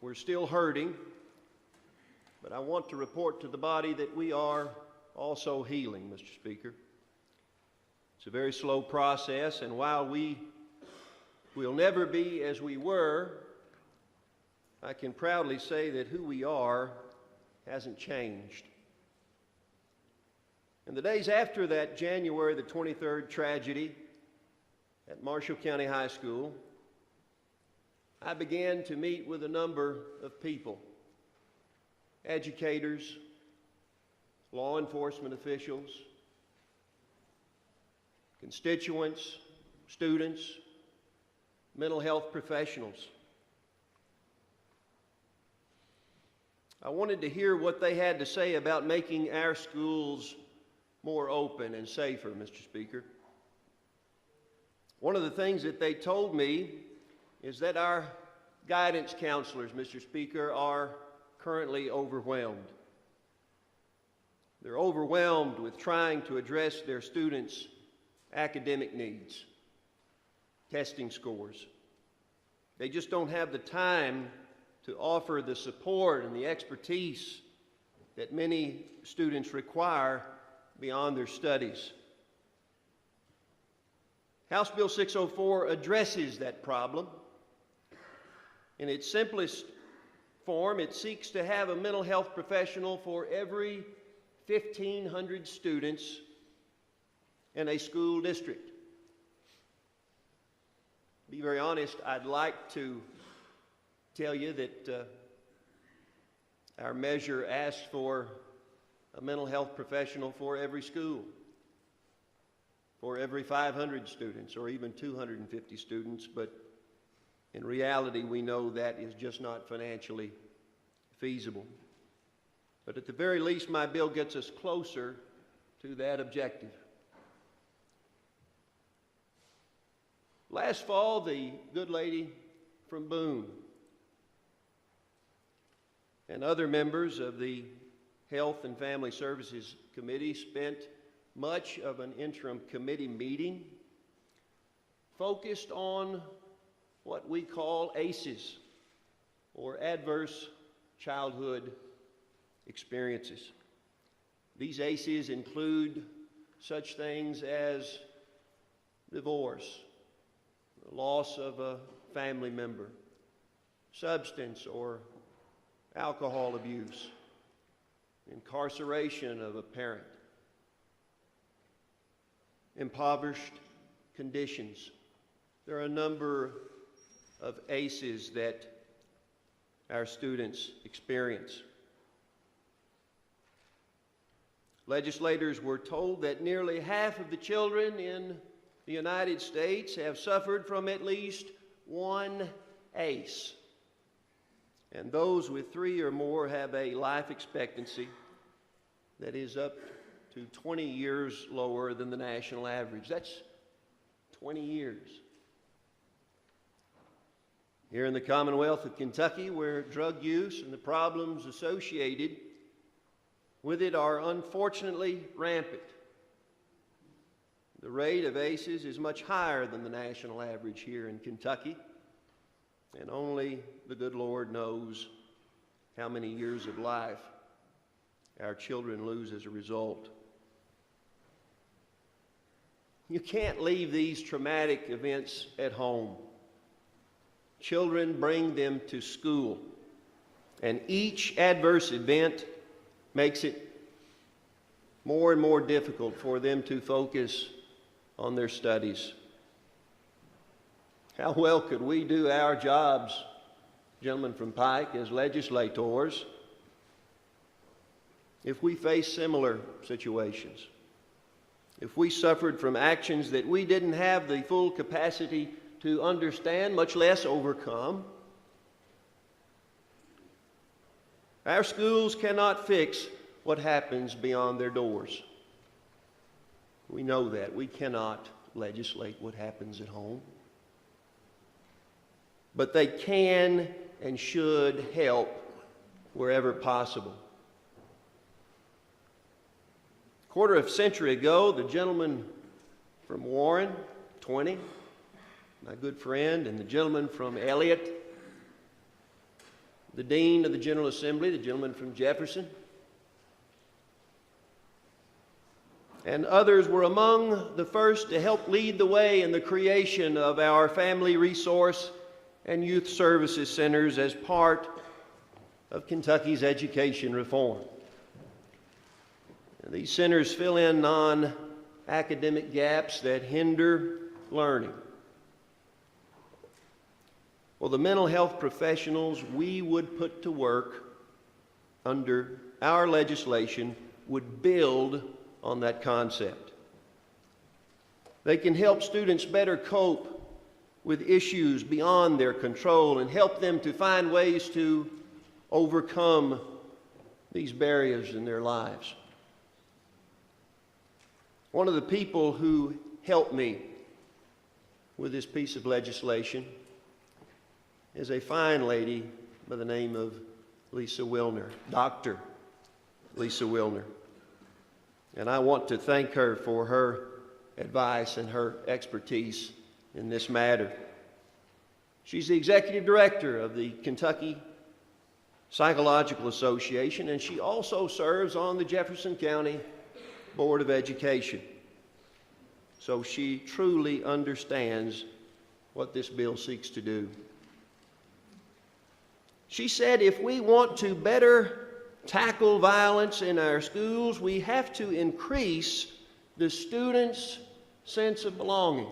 We're still hurting, but I want to report to the body that we are also healing, Mr. Speaker. It's a very slow process, and while we will never be as we were, I can proudly say that who we are hasn't changed. In the days after that January the 23rd tragedy at Marshall County High School, I began to meet with a number of people, educators, law enforcement officials, constituents, students, mental health professionals. I wanted to hear what they had to say about making our schools more open and safer, Mr. Speaker. One of the things that they told me is that our guidance counselors, Mr. Speaker, are currently overwhelmed. They're overwhelmed with trying to address their students' academic needs, testing scores. They just don't have the time to offer the support and the expertise that many students require beyond their studies. House Bill 604 addresses that problem. In its simplest form, it seeks to have a mental health professional for every 1,500 students in a school district. To be very honest, I'd like to tell you that our measure asks for a mental health professional for every school, for every 500 students or even 250 students, but in reality, we know that is just not financially feasible. But at the very least, my bill gets us closer to that objective. Last fall, the good lady from Boone and other members of the Health and Family Services Committee spent much of an interim committee meeting focused on what we call ACEs, or Adverse Childhood Experiences. These ACEs include such things as divorce, the loss of a family member, substance or alcohol abuse, incarceration of a parent, impoverished conditions. There are a number of ACEs that our students experience. Legislators were told that nearly half of the children in the United States have suffered from at least one ACE, and those with 3 or more have a life expectancy that is up to 20 years lower than the national average. That's 20 years. Here in the Commonwealth of Kentucky, where drug use and the problems associated with it are unfortunately rampant, the rate of ACEs is much higher than the national average here in Kentucky, and only the good Lord knows how many years of life our children lose as a result. You can't leave these traumatic events at home. Children bring them to school, and each adverse event makes it more and more difficult for them to focus on their studies. How well could we do our jobs, gentlemen from Pike, as legislators, if we faced similar situations? If we suffered from actions that we didn't have the full capacity to understand, much less overcome? Our schools cannot fix what happens beyond their doors. We know that. We cannot legislate what happens at home. But they can and should help wherever possible. A quarter of a century ago, the gentleman from Warren, 20, my good friend, and the gentleman from Elliott, the Dean of the General Assembly, the gentleman from Jefferson, and others were among the first to help lead the way in the creation of our Family Resource and Youth Services Centers as part of Kentucky's education reform. And these centers fill in non-academic gaps that hinder learning. Well, the mental health professionals we would put to work under our legislation would build on that concept. They can help students better cope with issues beyond their control and help them to find ways to overcome these barriers in their lives. One of the people who helped me with this piece of legislation is a fine lady by the name of Lisa Wilner, Dr. Lisa Wilner. And I want to thank her for her advice and her expertise in this matter. She's the executive director of the Kentucky Psychological Association, and she also serves on the Jefferson County Board of Education. So she truly understands what this bill seeks to do. She said if we want to better tackle violence in our schools, we have to increase the students' sense of belonging.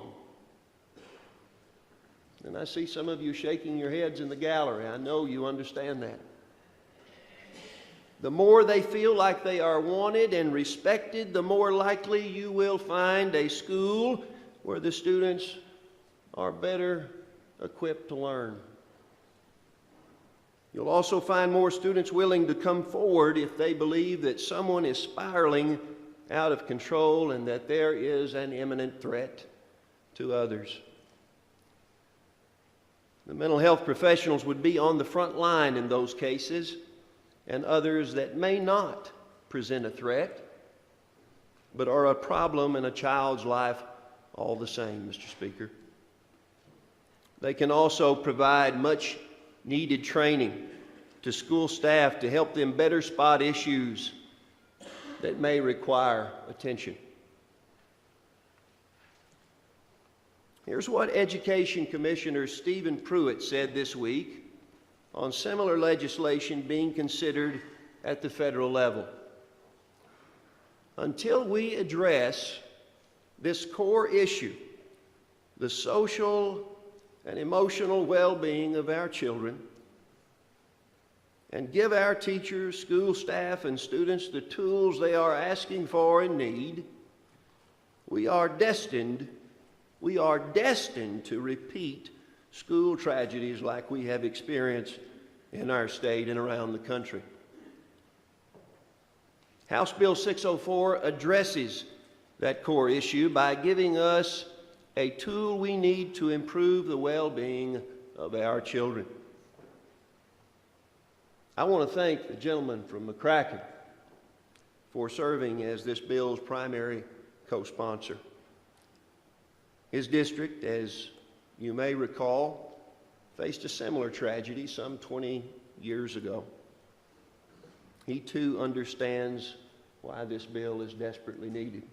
And I see some of you shaking your heads in the gallery. I know you understand that. The more they feel like they are wanted and respected, the more likely you will find a school where the students are better equipped to learn. You'll also find more students willing to come forward if they believe that someone is spiraling out of control and that there is an imminent threat to others. The mental health professionals would be on the front line in those cases, and others that may not present a threat, but are a problem in a child's life all the same, Mr. Speaker. They can also provide much needed training to school staff to help them better spot issues that may require attention. Here's what Education Commissioner Stephen Pruitt said this week on similar legislation being considered at the federal level. Until we address this core issue, the social and emotional well-being of our children, and give our teachers, school staff, and students the tools they are asking for and need, we are destined to repeat school tragedies like we have experienced in our state and around the country. House Bill 604 addresses that core issue by giving us a tool we need to improve the well-being of our children. I want to thank the gentleman from McCracken for serving as this bill's primary co-sponsor. His district, as you may recall, faced a similar tragedy some 20 years ago. He too understands why this bill is desperately needed.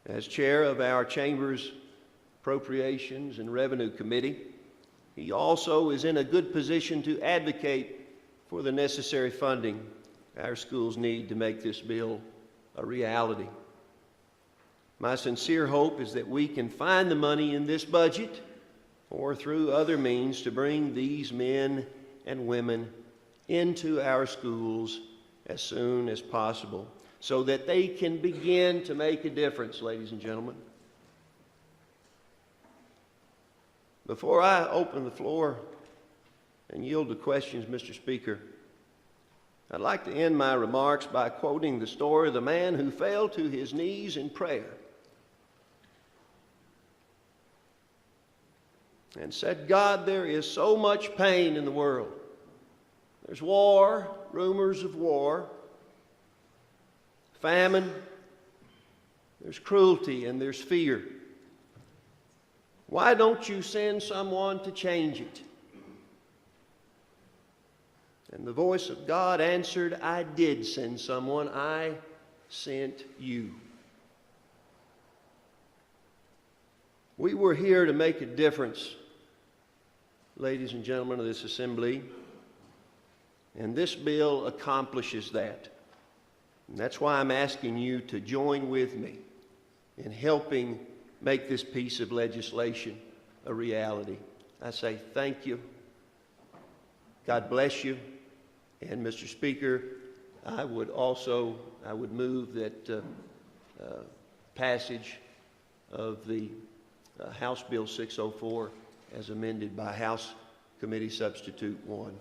As chair of our Chamber's Appropriations and Revenue Committee, he also is in a good position to advocate for the necessary funding our schools need to make this bill a reality. My sincere hope is that we can find the money in this budget or through other means to bring these men and women into our schools as soon as possible so that they can begin to make a difference, ladies and gentlemen. Before I open the floor and yield to questions, Mr. Speaker, I'd like to end my remarks by quoting the story of the man who fell to his knees in prayer and said, God, there is so much pain in the world. There's war, rumors of war, famine, there's cruelty, and there's fear. Why don't you send someone to change it? And the voice of God answered, I did send someone. I sent you. We were here to make a difference, ladies and gentlemen of this assembly. And this bill accomplishes that. And that's why I'm asking you to join with me in helping make this piece of legislation a reality. I say thank you. God bless you. And Mr. Speaker, I would move that passage of the House Bill 604 as amended by House Committee Substitute 1.